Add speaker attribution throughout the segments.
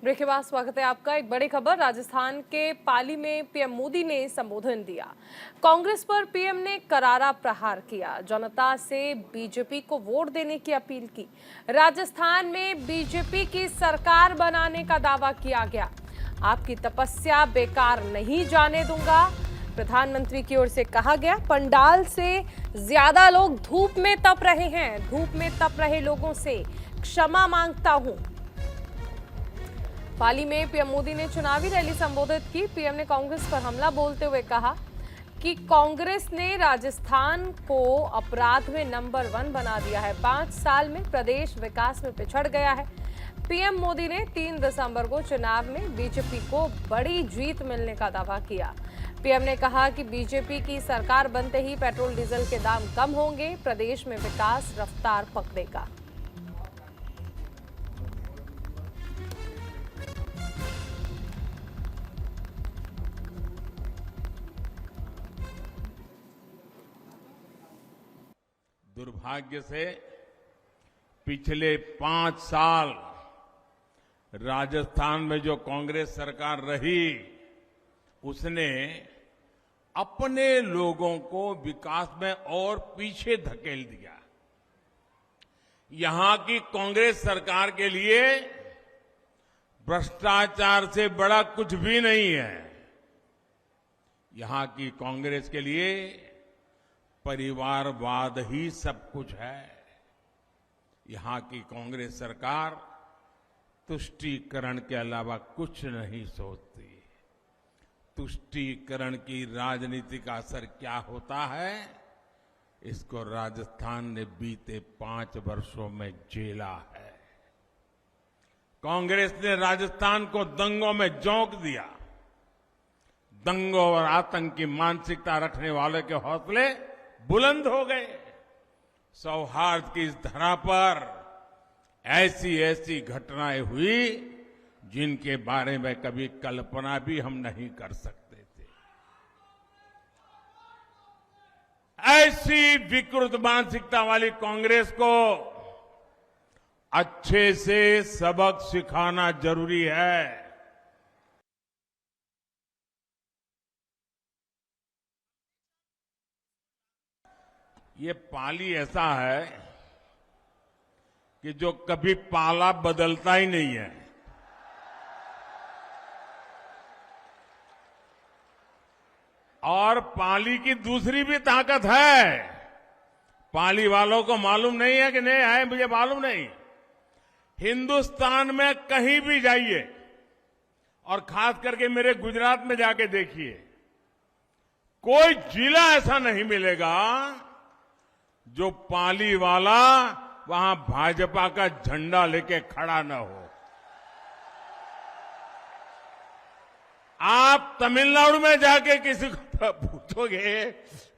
Speaker 1: Break के बाद स्वागत है आपका। एक बड़ी खबर, राजस्थान के पाली में पीएम मोदी ने संबोधन दिया। कांग्रेस पर पीएम ने करारा प्रहार किया, जनता से बीजेपी को वोट देने की अपील की। राजस्थान में बीजेपी की सरकार बनाने का दावा किया गया। आपकी तपस्या बेकार नहीं जाने दूंगा, प्रधानमंत्री की ओर से कहा गया। पंडाल से ज्यादा लोग धूप में तप रहे हैं, धूप में तप रहे लोगों से क्षमा मांगता हूं। पाली में पीएम मोदी ने चुनावी रैली संबोधित की। पीएम ने कांग्रेस पर हमला बोलते हुए कहा कि कांग्रेस ने राजस्थान को अपराध में नंबर 1 बना दिया है। 5 साल में प्रदेश विकास में पिछड़ गया है। पीएम मोदी ने 3 दिसंबर को चुनाव में बीजेपी को बड़ी जीत मिलने का दावा किया। पीएम ने कहा कि बीजेपी की सरकार बनते ही पेट्रोल डीजल के दाम कम होंगे, प्रदेश में विकास रफ्तार पकड़ेगा।
Speaker 2: दुर्भाग्य से पिछले 5 साल राजस्थान में जो कांग्रेस सरकार रही, उसने अपने लोगों को विकास में और पीछे धकेल दिया। यहां की कांग्रेस सरकार के लिए भ्रष्टाचार से बड़ा कुछ भी नहीं है। यहां की कांग्रेस के लिए परिवारवाद ही सब कुछ है। यहां की कांग्रेस सरकार तुष्टीकरण के अलावा कुछ नहीं सोचती। तुष्टीकरण की राजनीति का असर क्या होता है, इसको राजस्थान ने बीते 5 वर्षों में झेला है। कांग्रेस ने राजस्थान को दंगों में झोंक दिया। दंगों और आतंक की मानसिकता रखने वालों के हौसले बुलंद हो गए। सौहार्द की इस धरा पर ऐसी ऐसी घटनाएं हुई जिनके बारे में कभी कल्पना भी हम नहीं कर सकते थे। ऐसी विकृत मानसिकता वाली कांग्रेस को अच्छे से सबक सिखाना जरूरी है। ये पाली ऐसा है कि जो कभी पाला बदलता ही नहीं है। और पाली की दूसरी भी ताकत है। पाली वालों को मालूम नहीं है कि नहीं है, मुझे मालूम नहीं। हिंदुस्तान में कहीं भी जाइए और खास करके मेरे गुजरात में जाके देखिए, कोई जिला ऐसा नहीं मिलेगा जो पाली वाला वहां भाजपा का झंडा लेके खड़ा न हो। आप तमिलनाडु में जाके किसी को पूछोगे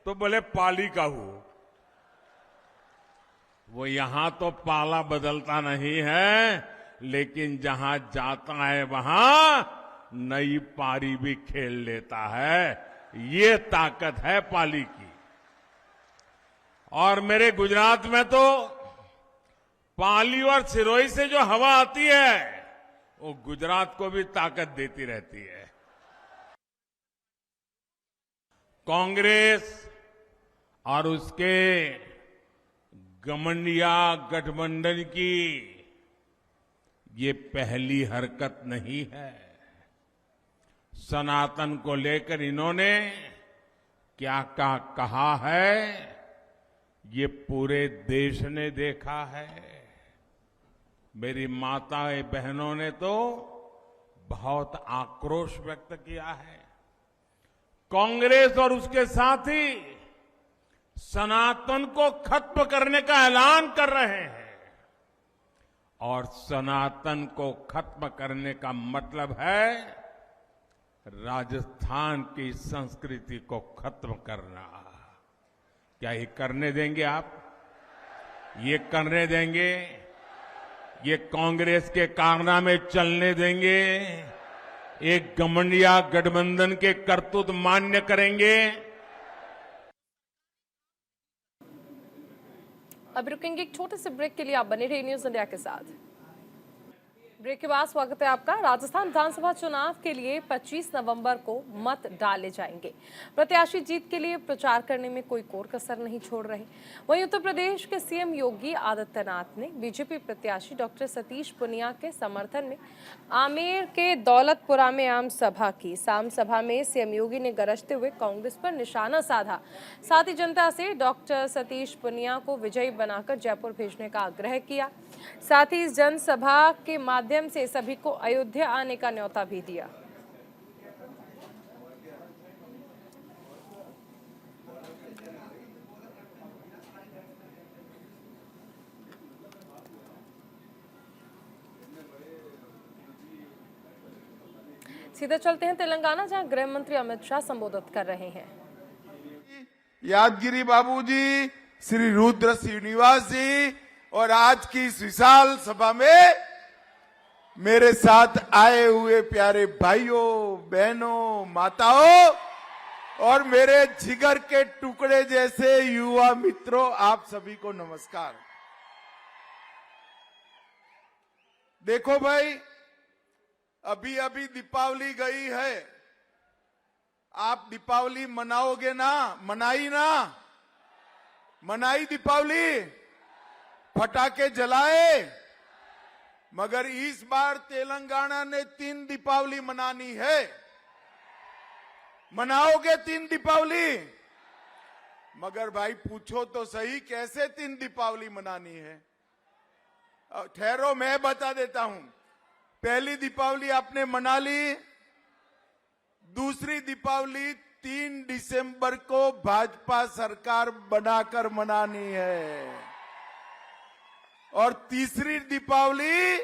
Speaker 2: तो बोले पाली का हूं। वो यहां तो पाला बदलता नहीं है, लेकिन जहां जाता है वहां नई पारी भी खेल लेता है। ये ताकत है पाली की। और मेरे गुजरात में तो पाली और सिरोही से जो हवा आती है वो गुजरात को भी ताकत देती रहती है। कांग्रेस और उसके गमंडिया गठबंधन की ये पहली हरकत नहीं है। सनातन को लेकर इन्होंने क्या क्या कहा है, ये पूरे देश ने देखा है। मेरी माताएं बहनों ने तो बहुत आक्रोश व्यक्त किया है। कांग्रेस और उसके साथी सनातन को खत्म करने का ऐलान कर रहे हैं। और सनातन को खत्म करने का मतलब है राजस्थान की संस्कृति को खत्म करना। क्या ये करने देंगे आप? ये करने देंगे? ये कांग्रेस के कारनामे चलने देंगे? एक गमंडिया गठबंधन के करतूत मान्य करेंगे?
Speaker 1: अब रुकेंगे एक छोटे से ब्रेक के लिए। आप बने रहिए न्यूज इंडिया के साथ। ब्रेक के बाद स्वागत है आपका। राजस्थान विधानसभा चुनाव के लिए 25 नवंबर को मत डाले जाएंगे। प्रत्याशी जीत के लिए प्रचार करने में कोई कोर कसर नहीं छोड़ रहे। वहीं उत्तर प्रदेश के सीएम योगी आदित्यनाथ ने बीजेपी प्रत्याशी डॉक्टर सतीश पुनिया के समर्थन में आमेर के दौलतपुरा में आम सभा की। आम सभा में सीएम योगी ने गरजते हुए कांग्रेस पर निशाना साधा। साथ ही जनता से डॉक्टर सतीश पुनिया को विजयी बनाकर जयपुर भेजने का आग्रह किया। साथ ही इस जनसभा के माध्यम से सभी को अयोध्या आने का न्योता भी दिया। सीधे चलते हैं तेलंगाना, जहां गृह मंत्री अमित शाह संबोधित कर रहे हैं।
Speaker 3: यादगिरी बाबूजी, श्री रुद्र श्रीनिवास जी और आज की इस विशाल सभा में मेरे साथ आए हुए प्यारे भाइयों, बहनों, माताओं और मेरे जिगर के टुकड़े जैसे युवा मित्रों, आप सभी को नमस्कार। देखो भाई, अभी अभी दीपावली गई है। आप दीपावली मनाओगे ना? मनाई ना? मनाई दीपावली? पटाखे जलाए? मगर इस बार तेलंगाना ने 3 दीपावली मनानी है। मनाओगे 3 दीपावली? मगर भाई पूछो तो सही, कैसे 3 दीपावली मनानी है? ठहरो, मैं बता देता हूं। पहली दीपावली आपने मना ली। दूसरी दीपावली 3 दिसंबर को भाजपा सरकार बनाकर मनानी है। और तीसरी दीपावली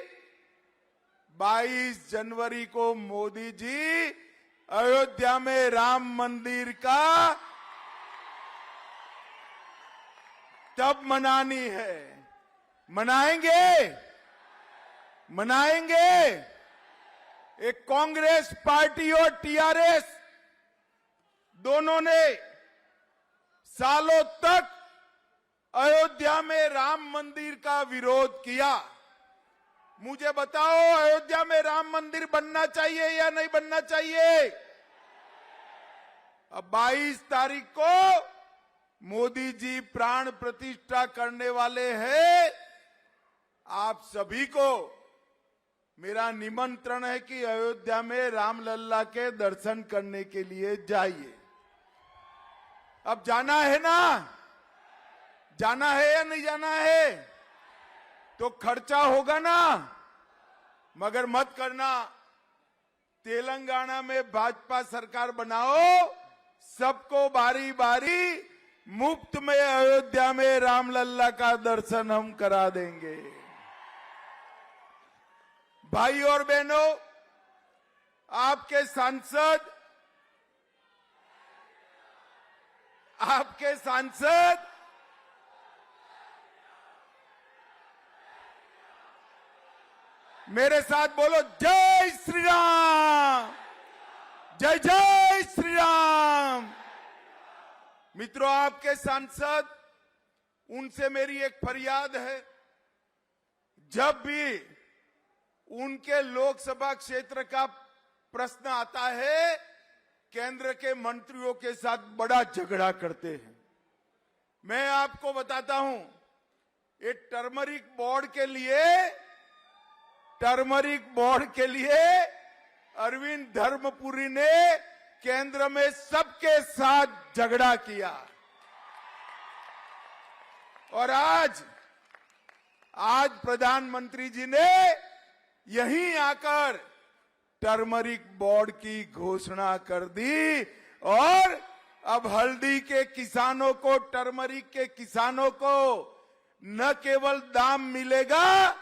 Speaker 3: 22 जनवरी को मोदी जी अयोध्या में राम मंदिर का तब मनानी है। मनाएंगे? मनाएंगे? एक कांग्रेस पार्टी और टीआरएस दोनों ने सालों तक अयोध्या में राम मंदिर का विरोध किया। मुझे बताओ, अयोध्या में राम मंदिर बनना चाहिए या नहीं बनना चाहिए? अब 22 तारीख को मोदी जी प्राण प्रतिष्ठा करने वाले हैं। आप सभी को मेरा निमंत्रण है कि अयोध्या में रामलल्ला के दर्शन करने के लिए जाइए। अब जाना है ना? जाना है या नहीं जाना है? तो खर्चा होगा ना? मगर मत करना। तेलंगाना में भाजपा सरकार बनाओ, सबको बारी बारी मुफ्त में अयोध्या में रामलल्ला का दर्शन हम करा देंगे। भाई और बहनों, आपके सांसद मेरे साथ बोलो, जय श्री राम, जय जय श्री राम। मित्रों, आपके सांसद, उनसे मेरी एक फरियाद है। जब भी उनके लोकसभा क्षेत्र का प्रश्न आता है, केंद्र के मंत्रियों के साथ बड़ा झगड़ा करते हैं। मैं आपको बताता हूं, ये टर्मरिक बोर्ड के लिए अरविंद धर्मपुरी ने केंद्र में सबके साथ झगड़ा किया। और आज प्रधानमंत्री जी ने यहीं आकर टर्मरिक बोर्ड की घोषणा कर दी। और अब हल्दी के किसानों को, टर्मरिक के किसानों को न केवल दाम मिलेगा,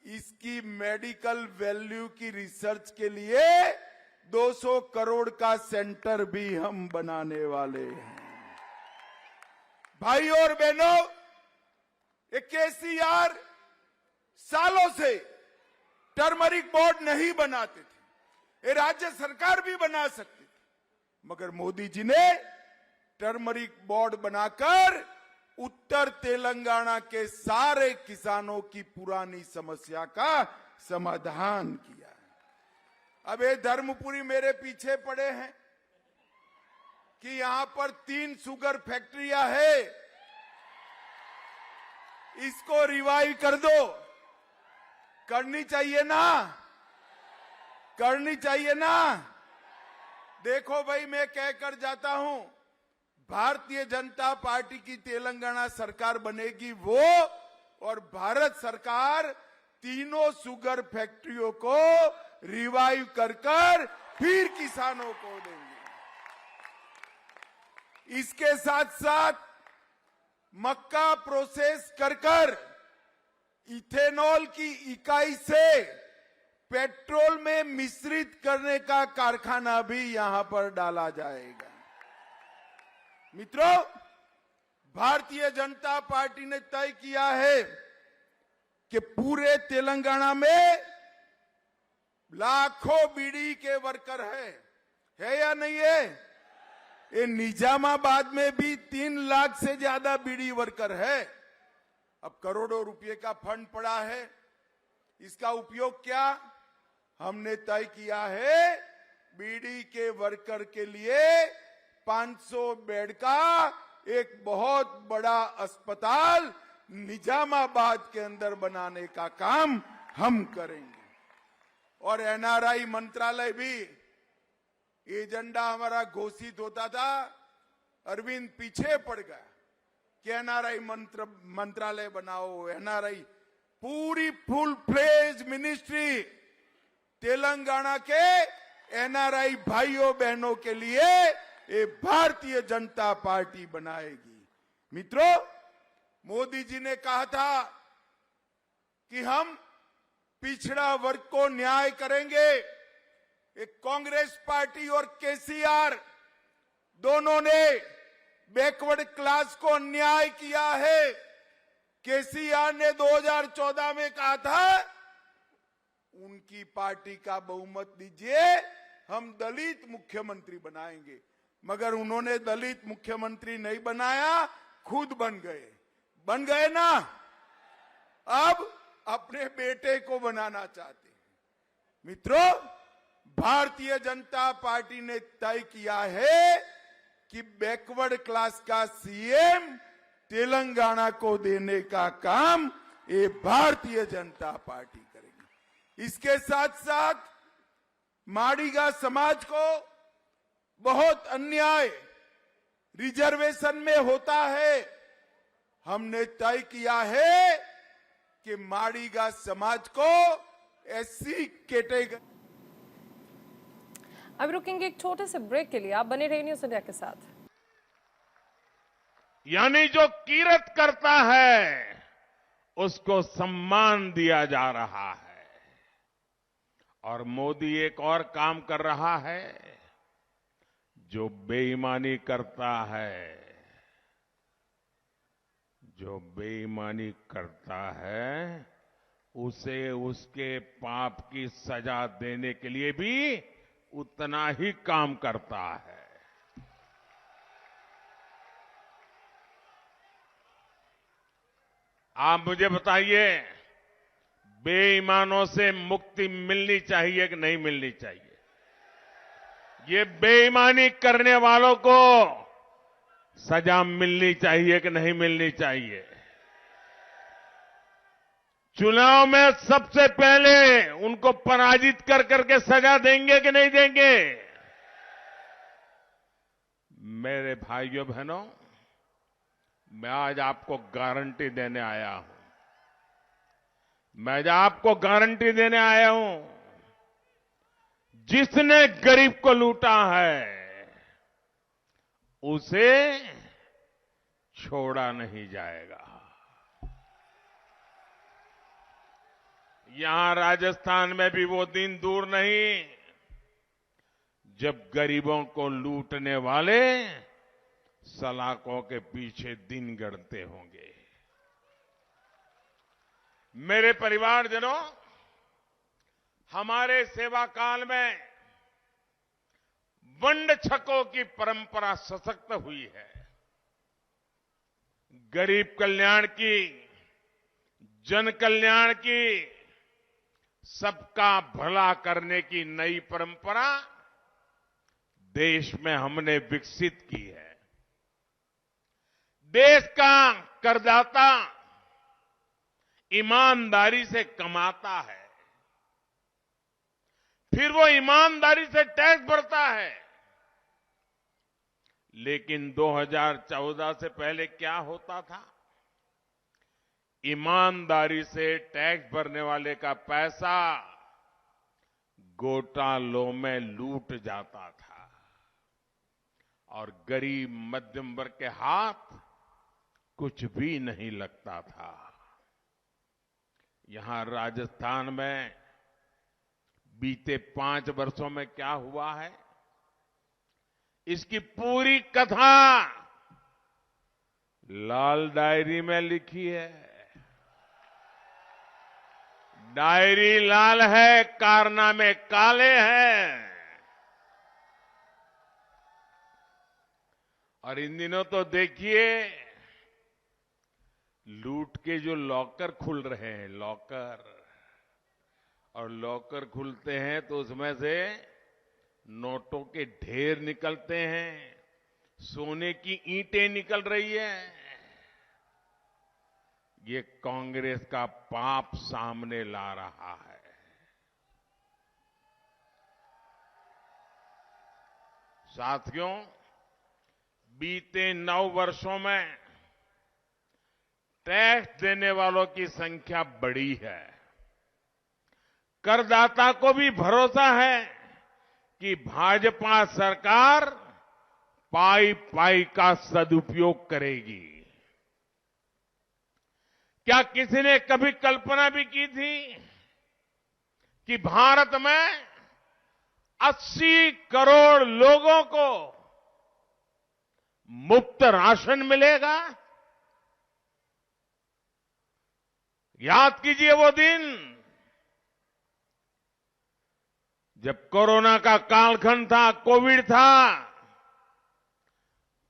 Speaker 3: इसकी मेडिकल वैल्यू की रिसर्च के लिए 200 करोड़ का सेंटर भी हम बनाने वाले हैं। भाई और बहनों, केसीआर सालों से टर्मरिक बोर्ड नहीं बनाते थे। ये राज्य सरकार भी बना सकती थी, मगर मोदी जी ने टर्मरिक बोर्ड बनाकर उत्तर तेलंगाना के सारे किसानों की पुरानी समस्या का समाधान किया है। अब ये धर्मपुरी मेरे पीछे पड़े हैं कि यहां पर 3 शुगर फैक्ट्रियां है, इसको रिवाइव कर दो। करनी चाहिए ना, करनी चाहिए ना। देखो भाई, मैं कहकर जाता हूं, भारतीय जनता पार्टी की तेलंगाना सरकार बनेगी वो, और भारत सरकार तीनों शुगर फैक्ट्रियों को रिवाइव कर फिर किसानों को देंगे। इसके साथ साथ मक्का प्रोसेस कर इथेनॉल की इकाई से पेट्रोल में मिश्रित करने का कारखाना भी यहां पर डाला जाएगा। मित्रों, भारतीय जनता पार्टी ने तय किया है कि पूरे तेलंगाना में लाखों बीड़ी के वर्कर है या नहीं है? ये निजामाबाद में भी 3 लाख से ज्यादा बीड़ी वर्कर है। अब करोड़ों रुपए का फंड पड़ा है, इसका उपयोग क्या? हमने तय किया है बीड़ी के वर्कर के लिए 500 बेड का एक बहुत बड़ा अस्पताल निजामाबाद के अंदर बनाने का काम हम करेंगे। और एनआरआई मंत्रालय भी, एजेंडा हमारा घोषित होता था, अरविंद पीछे पड़ गया कि एनआरआई मंत्रालय बनाओ। एनआरआई पूरी फुल फ्लेज मिनिस्ट्री तेलंगाना के एनआरआई भाइयों बहनों के लिए ये भारतीय जनता पार्टी बनाएगी। मित्रों, मोदी जी ने कहा था कि हम पिछड़ा वर्ग को न्याय करेंगे। एक कांग्रेस पार्टी और केसीआर दोनों ने बैकवर्ड क्लास को न्याय किया है। केसीआर ने 2014 में कहा था उनकी पार्टी का बहुमत दीजिए, हम दलित मुख्यमंत्री बनाएंगे, मगर उन्होंने दलित मुख्यमंत्री नहीं बनाया, खुद बन गए ना। अब अपने बेटे को बनाना चाहते हैं। मित्रों, भारतीय जनता पार्टी ने तय किया है कि बैकवर्ड क्लास का सीएम तेलंगाना को देने का काम ये भारतीय जनता पार्टी करेगी। इसके साथ साथ माड़ीगा समाज को बहुत अन्याय रिजर्वेशन में होता है। हमने तय किया है कि माड़ीगा समाज को एससी कैटेगरी।
Speaker 1: अब रुकेंगे एक छोटे से ब्रेक के लिए, आप बने रहिए न्यूज़ इंडिया के साथ।
Speaker 2: यानी जो कीरत करता है उसको सम्मान दिया जा रहा है। और मोदी एक और काम कर रहा है, जो बेईमानी करता है, उसे उसके पाप की सजा देने के लिए भी उतना ही काम करता है। आप मुझे बताइए, बेईमानों से मुक्ति मिलनी चाहिए कि नहीं मिलनी चाहिए? ये बेईमानी करने वालों को सजा मिलनी चाहिए कि नहीं मिलनी चाहिए? चुनाव में सबसे पहले उनको पराजित कर करके सजा देंगे कि नहीं देंगे? मेरे भाइयों बहनों, मैं आज आपको गारंटी देने आया हूं। जिसने गरीब को लूटा है उसे छोड़ा नहीं जाएगा। यहां राजस्थान में भी वो दिन दूर नहीं जब गरीबों को लूटने वाले सलाखों के पीछे दिन गढ़ते होंगे। मेरे परिवारजनों, हमारे सेवा काल में वंड छकों की परंपरा सशक्त हुई है। गरीब कल्याण की, जन कल्याण की, सबका भला करने की नई परंपरा देश में हमने विकसित की है। देश का करदाता ईमानदारी से कमाता है, फिर वो ईमानदारी से टैक्स भरता है। लेकिन 2014 से पहले क्या होता था? ईमानदारी से टैक्स भरने वाले का पैसा घोटालों में लूट जाता था और गरीब मध्यम वर्ग के हाथ कुछ भी नहीं लगता था। यहां राजस्थान में बीते 5 वर्षों में क्या हुआ है, इसकी पूरी कथा लाल डायरी में लिखी है। डायरी लाल है, कारनामे काले हैं। और इन दिनों तो देखिए, लूट के जो लॉकर खुल रहे हैं, लॉकर, और लॉकर खुलते हैं तो उसमें से नोटों के ढेर निकलते हैं, सोने की ईंटें निकल रही है। ये कांग्रेस का पाप सामने ला रहा है। साथियों, बीते 9 वर्षों में टैक्स देने वालों की संख्या बढ़ी है। करदाता को भी भरोसा है कि भाजपा सरकार पाई पाई का सदुपयोग करेगी। क्या किसी ने कभी कल्पना भी की थी कि भारत में 80 करोड़ लोगों को मुफ्त राशन मिलेगा? याद कीजिए वो दिन जब कोरोना का कालखंड था, कोविड था,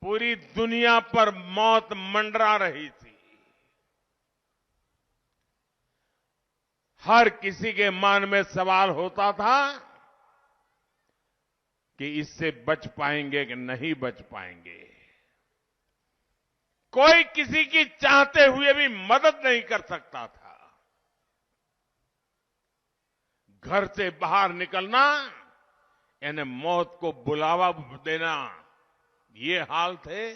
Speaker 2: पूरी दुनिया पर मौत मंडरा रही थी। हर किसी के मन में सवाल होता था कि इससे बच पाएंगे कि नहीं बच पाएंगे। कोई किसी की चाहते हुए भी मदद नहीं कर सकता था। घर से बाहर निकलना यानी मौत को बुलावा देना, ये हाल थे।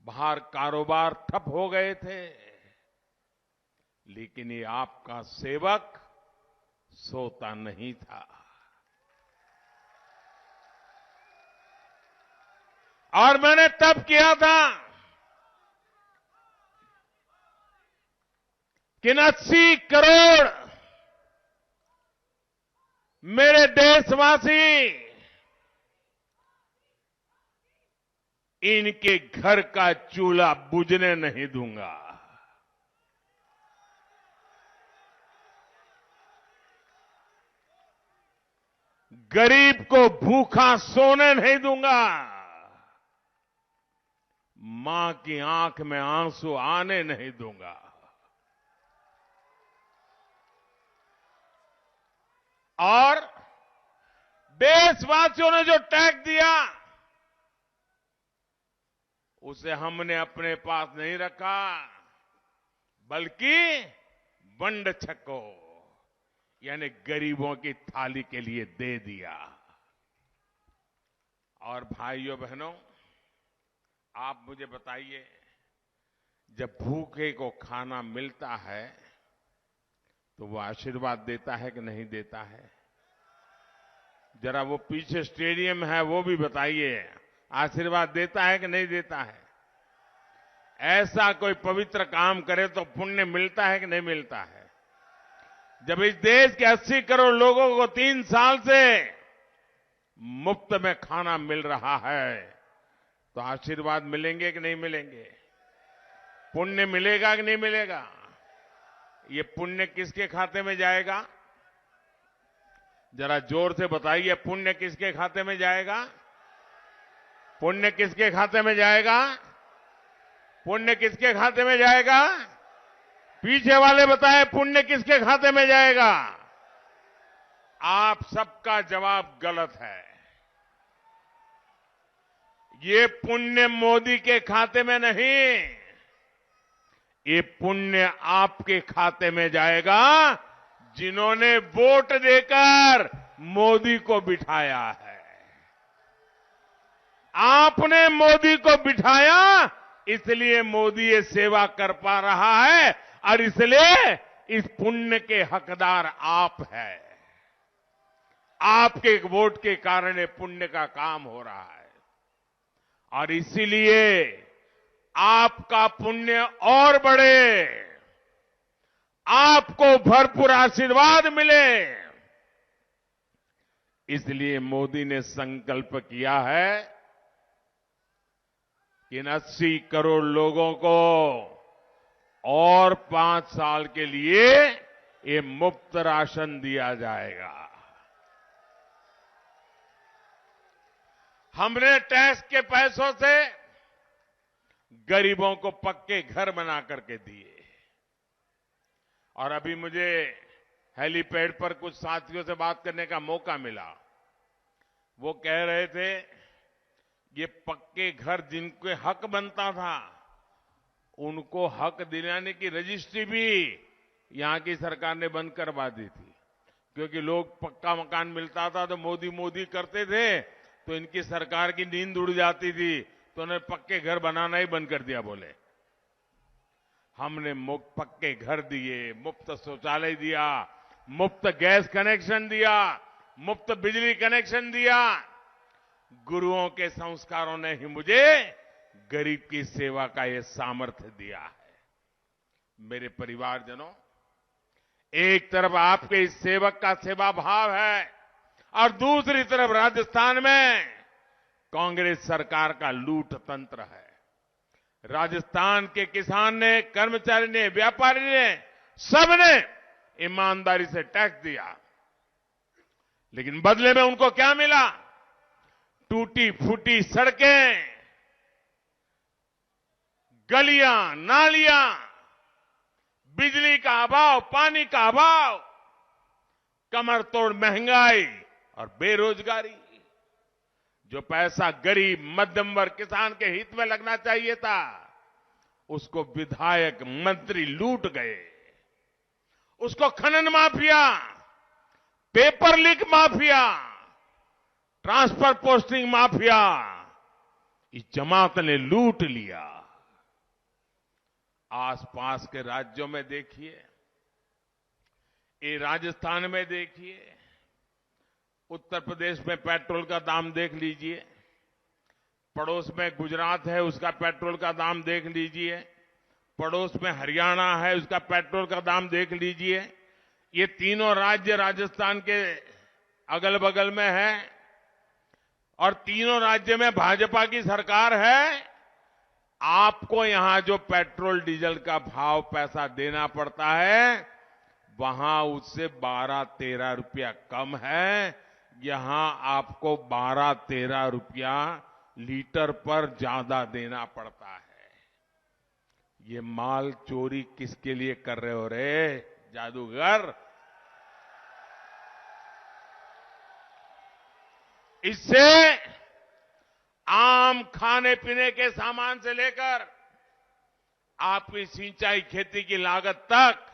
Speaker 2: बाहर कारोबार ठप हो गए थे, लेकिन ये आपका सेवक सोता नहीं था। और मैंने तब किया था कि 80 करोड़ मेरे देशवासी इनके घर का चूल्हा बुझने नहीं दूंगा। गरीब को भूखा सोने नहीं दूंगा। मां की आंख में आंसू आने नहीं दूंगा। और देशवासियों ने जो टैक्स दिया उसे हमने अपने पास नहीं रखा, बल्कि वंड छको यानी गरीबों की थाली के लिए दे दिया। और भाइयों बहनों, आप मुझे बताइए, जब भूखे को खाना मिलता है तो वो आशीर्वाद देता है कि नहीं देता है? जरा वो पीछे स्टेडियम है वो भी बताइए, आशीर्वाद देता है कि नहीं देता है? ऐसा कोई पवित्र काम करे तो पुण्य मिलता है कि नहीं मिलता है? जब इस देश के 80 करोड़ लोगों को 3 साल से मुफ्त में खाना मिल रहा है तो आशीर्वाद मिलेंगे कि नहीं मिलेंगे? पुण्य मिलेगा कि नहीं मिलेगा? ये पुण्य किसके खाते में जाएगा? जरा जोर से बताइए, पुण्य किसके खाते में जाएगा? पुण्य किसके खाते में जाएगा? पुण्य किसके खाते में जाएगा? पीछे वाले बताएं पुण्य किसके खाते में जाएगा? आप सबका जवाब गलत है। ये पुण्य मोदी के खाते में नहीं, ये पुण्य आपके खाते में जाएगा जिन्होंने वोट देकर मोदी को बिठाया है। आपने मोदी को बिठाया, इसलिए मोदी ये सेवा कर पा रहा है और इसलिए इस पुण्य के हकदार आप हैं। आपके वोट के कारण ये पुण्य का काम हो रहा है और इसीलिए आपका पुण्य और बढ़े, आपको भरपूर आशीर्वाद मिले, इसलिए मोदी ने संकल्प किया है कि इन 80 करोड़ लोगों को और 5 साल के लिए ये मुफ्त राशन दिया जाएगा। हमने टैक्स के पैसों से गरीबों को पक्के घर बना करके दिए और अभी मुझे हेलीपैड पर कुछ साथियों से बात करने का मौका मिला। वो कह रहे थे ये पक्के घर जिनके हक बनता था उनको हक दिलाने की रजिस्ट्री भी यहां की सरकार ने बंद करवा दी थी, क्योंकि लोग पक्का मकान मिलता था तो मोदी मोदी करते थे तो इनकी सरकार की नींद उड़ जाती थी, तो उन्होंने पक्के घर बनाना ही बंद कर दिया। बोले हमने मुफ्त पक्के घर दिए, मुफ्त शौचालय दिया, मुफ्त गैस कनेक्शन दिया, मुफ्त बिजली कनेक्शन दिया। गुरुओं के संस्कारों ने ही मुझे गरीब की सेवा का यह सामर्थ्य दिया है। मेरे परिवारजनों, एक तरफ आपके इस सेवक का सेवा भाव है और दूसरी तरफ राजस्थान में कांग्रेस सरकार का लूट तंत्र है। राजस्थान के किसान ने, कर्मचारी ने, व्यापारी ने, सबने ईमानदारी से टैक्स दिया, लेकिन बदले में उनको क्या मिला? टूटी फूटी सड़कें, गलियां, नालियां, बिजली का अभाव, पानी का अभाव, कमर तोड़ महंगाई और बेरोजगारी। जो पैसा गरीब, मध्यम वर्ग, किसान के हित में लगना चाहिए था, उसको विधायक, मंत्री लूट गए। उसको खनन mafia, paper leak mafia, transfer posting mafia, इस जमात ने लूट लिया। आसपास के राज्यों में देखिए, ये राजस्थान में देखिए, उत्तर प्रदेश में पेट्रोल का दाम देख लीजिए, पड़ोस में गुजरात है उसका पेट्रोल का दाम देख लीजिए, पड़ोस में हरियाणा है उसका पेट्रोल का दाम देख लीजिए। ये तीनों राज्य राजस्थान के अगल बगल में है और तीनों राज्य में भाजपा की सरकार है। आपको यहां जो पेट्रोल डीजल का भाव पैसा देना पड़ता है, वहां उससे 12-13 रुपया कम है। यहां आपको 12-13 रुपया लीटर पर ज्यादा देना पड़ता है। ये माल चोरी किसके लिए कर रहे हो रे जादूगर? इससे आम खाने पीने के सामान से लेकर आपकी सिंचाई खेती की लागत तक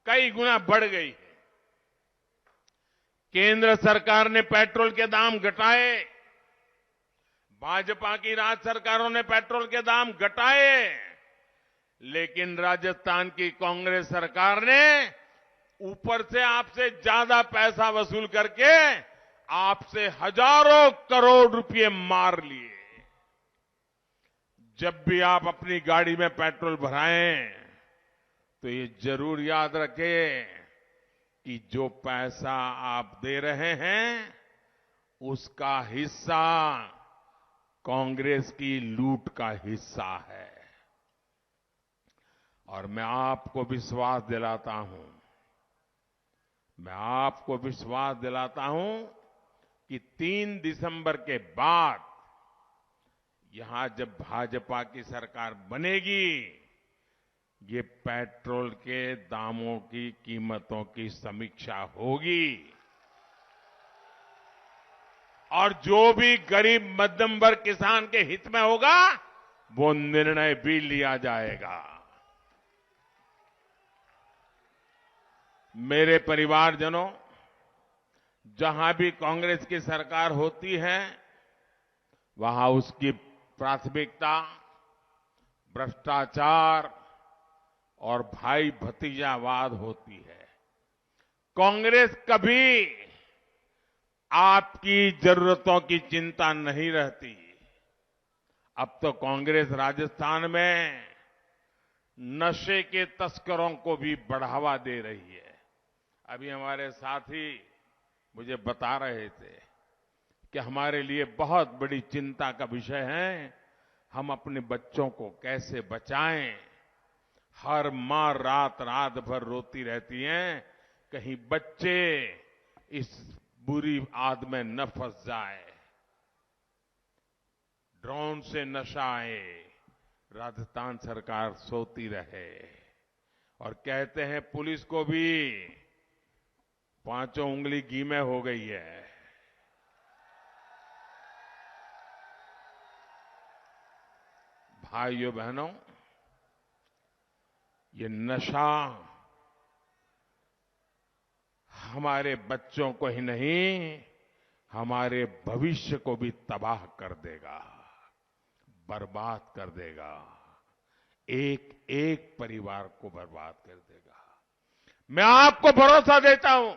Speaker 2: कई गुना बढ़ गई है। केंद्र सरकार ने पेट्रोल के दाम घटाए, भाजपा की राज्य सरकारों ने पेट्रोल के दाम घटाए, लेकिन राजस्थान की कांग्रेस सरकार ने ऊपर से आपसे ज्यादा पैसा वसूल करके आपसे हजारों करोड़ रुपए मार लिए। जब भी आप अपनी गाड़ी में पेट्रोल भराएं तो ये जरूर याद रखें कि जो पैसा आप दे रहे हैं उसका हिस्सा कांग्रेस की लूट का हिस्सा है। और मैं आपको विश्वास दिलाता हूं कि 3 दिसंबर के बाद यहां जब भाजपा की सरकार बनेगी, ये पेट्रोल के दामों की कीमतों की समीक्षा होगी और जो भी गरीब मध्यम वर्ग किसान के हित में होगा वो निर्णय भी लिया जाएगा। मेरे परिवारजनों, जहां भी कांग्रेस की सरकार होती है वहां उसकी प्राथमिकता भ्रष्टाचार और भाई भतीजावाद होती है। कांग्रेस कभी आपकी जरूरतों की चिंता नहीं रहती। अब तो कांग्रेस राजस्थान में नशे के तस्करों को भी बढ़ावा दे रही है। अभी हमारे साथी मुझे बता रहे थे कि हमारे लिए बहुत बड़ी चिंता का विषय है हम अपने बच्चों को कैसे बचाएं। हर मां रात रात भर रोती रहती हैं कहीं बच्चे इस बुरी आद में न फंस जाए। ड्रोन से नशा आए, राजस्थान सरकार सोती रहे और कहते हैं पुलिस को भी पांचों उंगली घी में हो गई है। भाइयों बहनों, ये नशा हमारे बच्चों को ही नहीं हमारे भविष्य को भी तबाह कर देगा, बर्बाद कर देगा, एक एक परिवार को बर्बाद कर देगा। मैं आपको भरोसा देता हूं,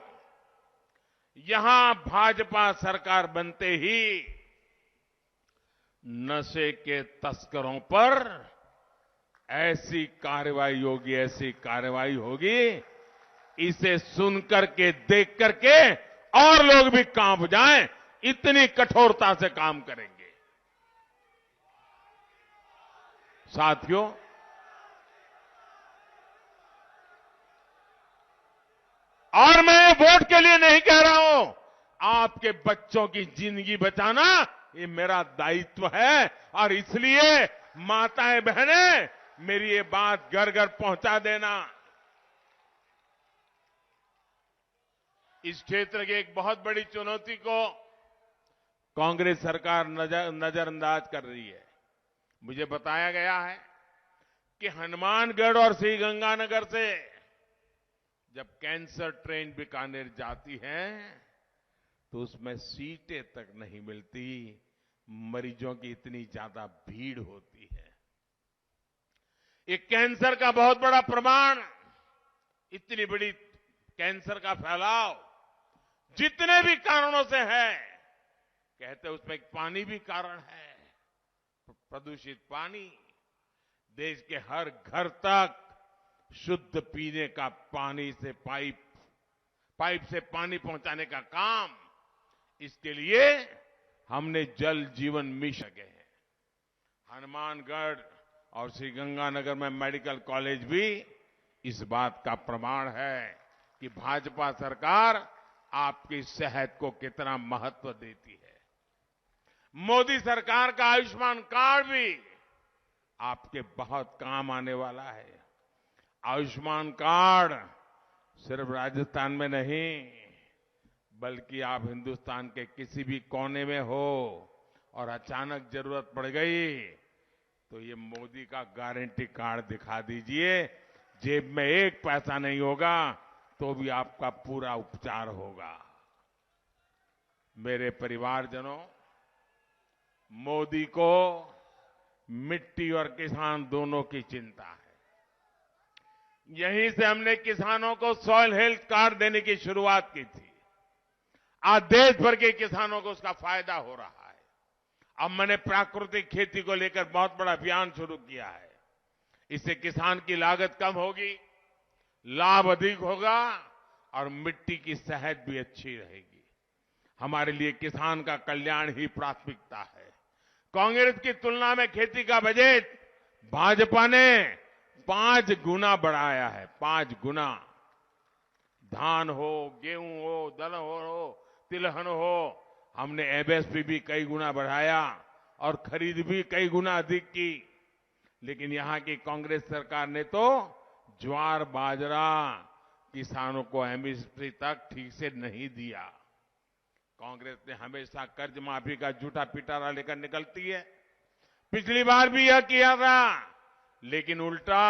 Speaker 2: यहां भाजपा सरकार बनते ही नशे के तस्करों पर ऐसी कार्रवाई होगी, इसे सुन करके देख करके और लोग भी कांप जाएं, इतनी कठोरता से काम करेंगे। साथियों, और मैं वोट के लिए नहीं कह रहा हूं, आपके बच्चों की जिंदगी बचाना ये मेरा दायित्व है और इसलिए माताएं बहनें मेरी ये बात घर घर पहुंचा देना। इस क्षेत्र की एक बहुत बड़ी चुनौती को कांग्रेस सरकार नजरअंदाज कर रही है। मुझे बताया गया है कि हनुमानगढ़ और श्रीगंगानगर से जब कैंसर ट्रेन बीकानेर जाती है तो उसमें सीटें तक नहीं मिलती, मरीजों की इतनी ज्यादा भीड़ होती है। ये कैंसर का बहुत बड़ा प्रमाण, इतनी बड़ी कैंसर का फैलाव जितने भी कारणों से है, कहते उसमें एक पानी भी कारण है, प्रदूषित पानी। देश के हर घर तक शुद्ध पीने का पानी से पाइप से पानी पहुंचाने का काम, इसके लिए हमने जल जीवन मिशन के हैं। हनुमानगढ़ और श्रीगंगानगर में मेडिकल कॉलेज भी इस बात का प्रमाण है कि भाजपा सरकार आपकी सेहत को कितना महत्व देती है। मोदी सरकार का आयुष्मान कार्ड भी आपके बहुत काम आने वाला है। आयुष्मान कार्ड सिर्फ राजस्थान में नहीं बल्कि आप हिंदुस्तान के किसी भी कोने में हो और अचानक जरूरत पड़ गई तो ये मोदी का गारंटी कार्ड दिखा दीजिए, जेब में एक पैसा नहीं होगा तो भी आपका पूरा उपचार होगा। मेरे परिवारजनों, मोदी को मिट्टी और किसान दोनों की चिंता है। यहीं से हमने किसानों को सॉइल हेल्थ कार्ड देने की शुरुआत की थी। आज देश भर के किसानों को उसका फायदा हो रहा है। अब मैंने प्राकृतिक खेती को लेकर बहुत बड़ा अभियान शुरू किया है। इससे किसान की लागत कम होगी, लाभ अधिक होगा और मिट्टी की सेहत भी अच्छी रहेगी। हमारे लिए किसान का कल्याण ही प्राथमिकता है। कांग्रेस की तुलना में खेती का बजट भाजपा ने 5 गुना बढ़ाया है। 5 गुना। धान हो, गेहूं हो, दलहन हो, तिलहन हो, हमने एमएसपी भी कई गुना बढ़ाया और खरीद भी कई गुना अधिक की। लेकिन यहां की कांग्रेस सरकार ने तो ज्वार बाजरा किसानों को एमएसपी तक ठीक से नहीं दिया। कांग्रेस ने हमेशा कर्ज माफी का झूठा पिटारा लेकर निकलती है। पिछली बार भी यह किया था, लेकिन उल्टा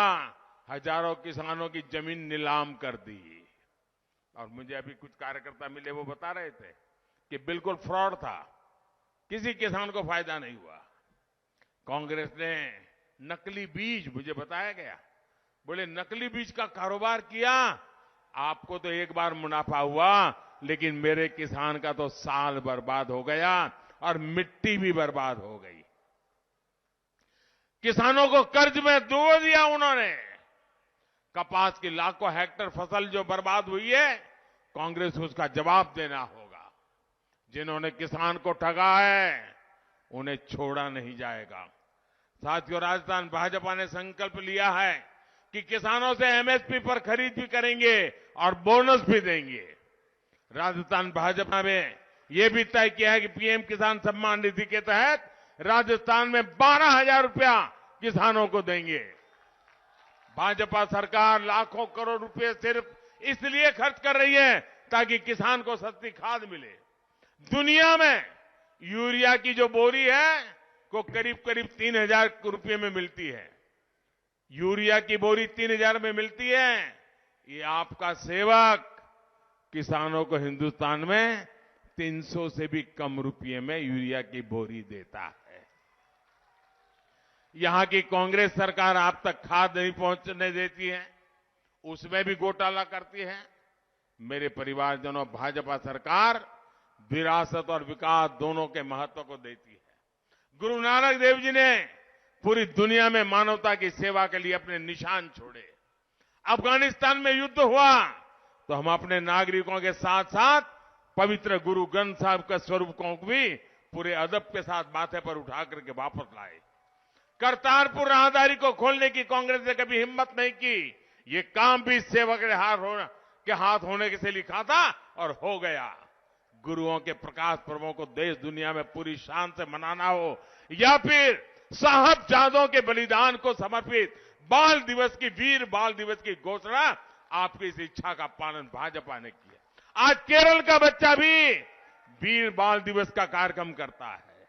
Speaker 2: हजारों किसानों की जमीन नीलाम कर दी। और मुझे अभी कुछ कार्यकर्ता मिले, वो बता रहे थे कि बिल्कुल फ्रॉड था, किसी किसान को फायदा नहीं हुआ। कांग्रेस ने नकली बीज, मुझे बताया गया, बोले नकली बीज का कारोबार किया, आपको तो एक बार मुनाफा हुआ, लेकिन मेरे किसान का तो साल बर्बाद हो गया और मिट्टी भी बर्बाद हो गई। किसानों को कर्ज में डुबो दिया उन्होंने। कपास की लाखों हेक्टेयर फसल जो बर्बाद हुई है, कांग्रेस को उसका जवाब देना होगा। जिन्होंने किसान को ठगा है, उन्हें छोड़ा नहीं जाएगा। साथियों, राजस्थान भाजपा ने संकल्प लिया है कि किसानों से एमएसपी पर खरीद भी करेंगे और बोनस भी देंगे। राजस्थान भाजपा में यह भी तय किया है कि पीएम किसान सम्मान निधि के तहत राजस्थान में 12,000 रुपया किसानों को देंगे। भाजपा सरकार लाखों करोड़ रुपए सिर्फ इसलिए खर्च कर रही है ताकि किसान को सस्ती खाद मिले। दुनिया में यूरिया की जो बोरी है को करीब करीब 3,000 रुपये में मिलती है। यूरिया की बोरी 3,000 में मिलती है। ये आपका सेवक किसानों को हिंदुस्तान में 300 से भी कम रुपये में यूरिया की बोरी देता है। यहां की कांग्रेस सरकार आप तक खाद नहीं पहुंचने देती है, उसमें भी घोटाला करती है। मेरे परिवारजनों, भाजपा सरकार विरासत और विकास दोनों के महत्व को देती है। गुरु नानक देव जी ने पूरी दुनिया में मानवता की सेवा के लिए अपने निशान छोड़े। अफगानिस्तान में युद्ध हुआ तो हम अपने नागरिकों के साथ साथ पवित्र गुरु ग्रंथ साहब के स्वरूप को भी पूरे अदब के साथ माथे पर उठा करके वापस लाए। करतारपुर राहदारी को खोलने की कांग्रेस ने कभी हिम्मत नहीं की। ये काम भी सेवक के हाथ होने से लिखा था और हो गया। गुरुओं के प्रकाश पर्वों को देश दुनिया में पूरी शान से मनाना हो या फिर साहबजादों के बलिदान को समर्पित बाल दिवस की, वीर बाल दिवस की घोषणा, आपकी इस इच्छा का पालन भाजपा ने किया। आज केरल का बच्चा भी वीर बाल दिवस का कार्यक्रम करता है।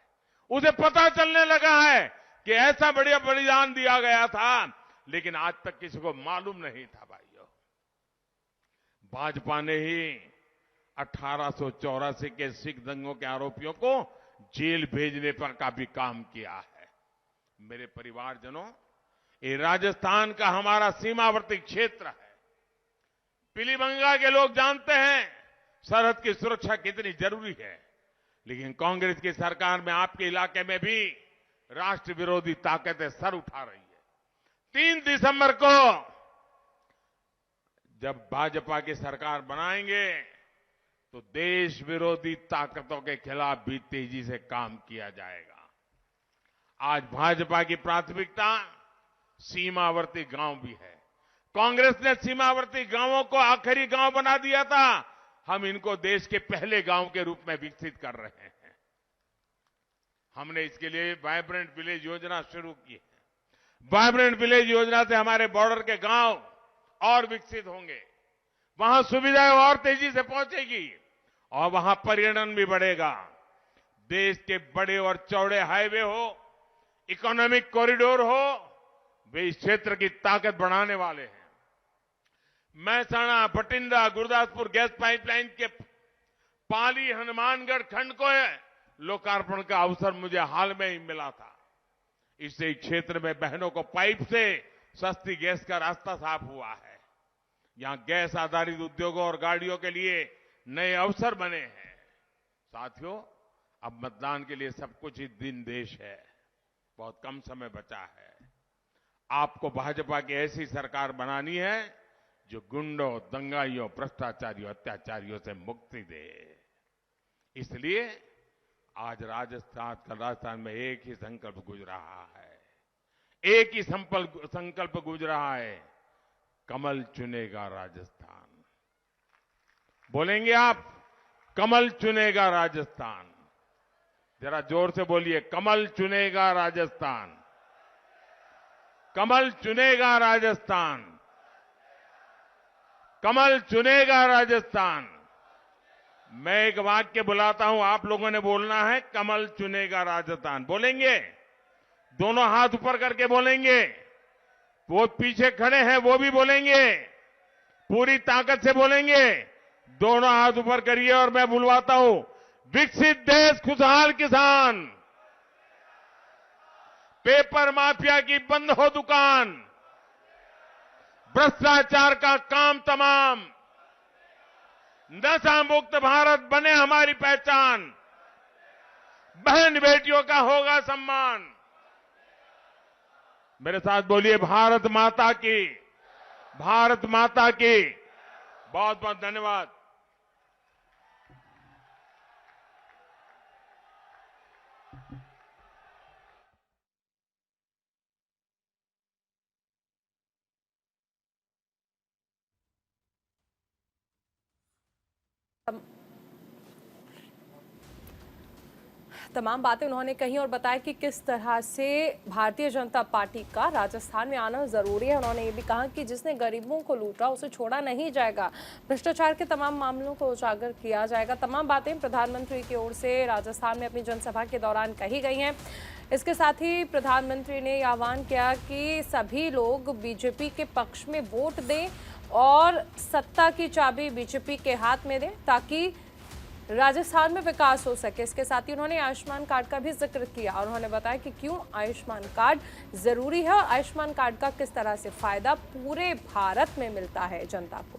Speaker 2: उसे पता चलने लगा है कि ऐसा बढ़िया बलिदान दिया गया था, लेकिन आज तक किसी को मालूम नहीं था। भाइयों, भाजपा ने ही 1884 के सिख दंगों के आरोपियों को जेल भेजने पर का भी काम किया है। मेरे परिवारजनों, ये राजस्थान का हमारा सीमावर्ती क्षेत्र है। पीलीभंगा के लोग जानते हैं सरहद की सुरक्षा कितनी जरूरी है, लेकिन कांग्रेस की सरकार में आपके इलाके में भी राष्ट्र विरोधी ताकतें सर उठा रही है। 3 दिसंबर को जब भाजपा की सरकार बनाएंगे तो देश विरोधी ताकतों के खिलाफ भी तेजी से काम किया जाएगा। आज भाजपा की प्राथमिकता सीमावर्ती गांव भी है। कांग्रेस ने सीमावर्ती गांवों को आखिरी गांव बना दिया था। हम इनको देश के पहले गांव के रूप में विकसित कर रहे हैं। हमने इसके लिए वाइब्रेंट विलेज योजना शुरू की है। वाइब्रेंट विलेज योजना से हमारे बॉर्डर के गांव और विकसित होंगे, वहां सुविधाएं और तेजी से पहुंचेगी और वहां पर्यटन भी बढ़ेगा। देश के बड़े और चौड़े हाईवे हो, इकोनॉमिक कॉरिडोर हो, वे इस क्षेत्र की ताकत बढ़ाने वाले हैं। महसाणा, बठिंडा, गुरदासपुर गैस पाइपलाइन के पाली हनुमानगढ़ खंड को लोकार्पण का अवसर मुझे हाल में ही मिला था। इससे क्षेत्र में बहनों को पाइप से सस्ती गैस का रास्ता साफ हुआ है। यहां गैस आधारित उद्योगों और गाड़ियों के लिए नए अवसर बने हैं। साथियों, अब मतदान के लिए सब कुछ ही दिन देश है। बहुत कम समय बचा है। आपको भाजपा की ऐसी सरकार बनानी है जो गुंडों, दंगाइयों, भ्रष्टाचारियों, अत्याचारियों से मुक्ति दे। इसलिए आज राजस्थान में एक ही संकल्प गूंज रहा है। एक ही संकल्प गूंज रहा है, कमल चुनेगा राजस्थान। बोलेंगे आप, कमल चुनेगा राजस्थान। जरा जोर से बोलिए, कमल चुनेगा राजस्थान। कमल चुनेगा राजस्थान। कमल चुनेगा राजस्थान। मैं एक वाक्य बुलाता हूं, आप लोगों ने बोलना है, कमल चुनेगा राजस्थान। बोलेंगे? दोनों हाथ ऊपर करके बोलेंगे। वो पीछे खड़े हैं वो भी बोलेंगे, पूरी ताकत से बोलेंगे। दोनों हाथ ऊपर करिए और मैं बुलवाता हूं, विकसित देश खुशहाल किसान, पेपर माफिया की बंद हो दुकान, भ्रष्टाचार का काम तमाम, नशा मुक्त भारत बने हमारी पहचान, बहन बेटियों का होगा सम्मान। मेरे साथ बोलिए, भारत माता की, भारत माता की। बहुत बहुत धन्यवाद।
Speaker 1: तमाम बातें उन्होंने कही और बताया कि किस तरह से भारतीय जनता पार्टी का राजस्थान में आना जरूरी है। उन्होंने ये भी कहा कि जिसने गरीबों को लूटा उसे छोड़ा नहीं जाएगा, भ्रष्टाचार के तमाम मामलों को उजागर किया जाएगा। तमाम बातें प्रधानमंत्री की ओर से राजस्थान में अपनी जनसभा के दौरान कही गई हैं। इसके साथ ही प्रधानमंत्री ने आह्वान किया कि सभी लोग बीजेपी के पक्ष में वोट दें और सत्ता की चाबी बीजेपी के हाथ में दें ताकि राजस्थान में विकास हो सके। इसके साथ ही उन्होंने आयुष्मान कार्ड का भी जिक्र किया और उन्होंने बताया कि क्यों आयुष्मान कार्ड जरूरी है और आयुष्मान कार्ड का किस तरह से फायदा पूरे भारत में मिलता है जनता को।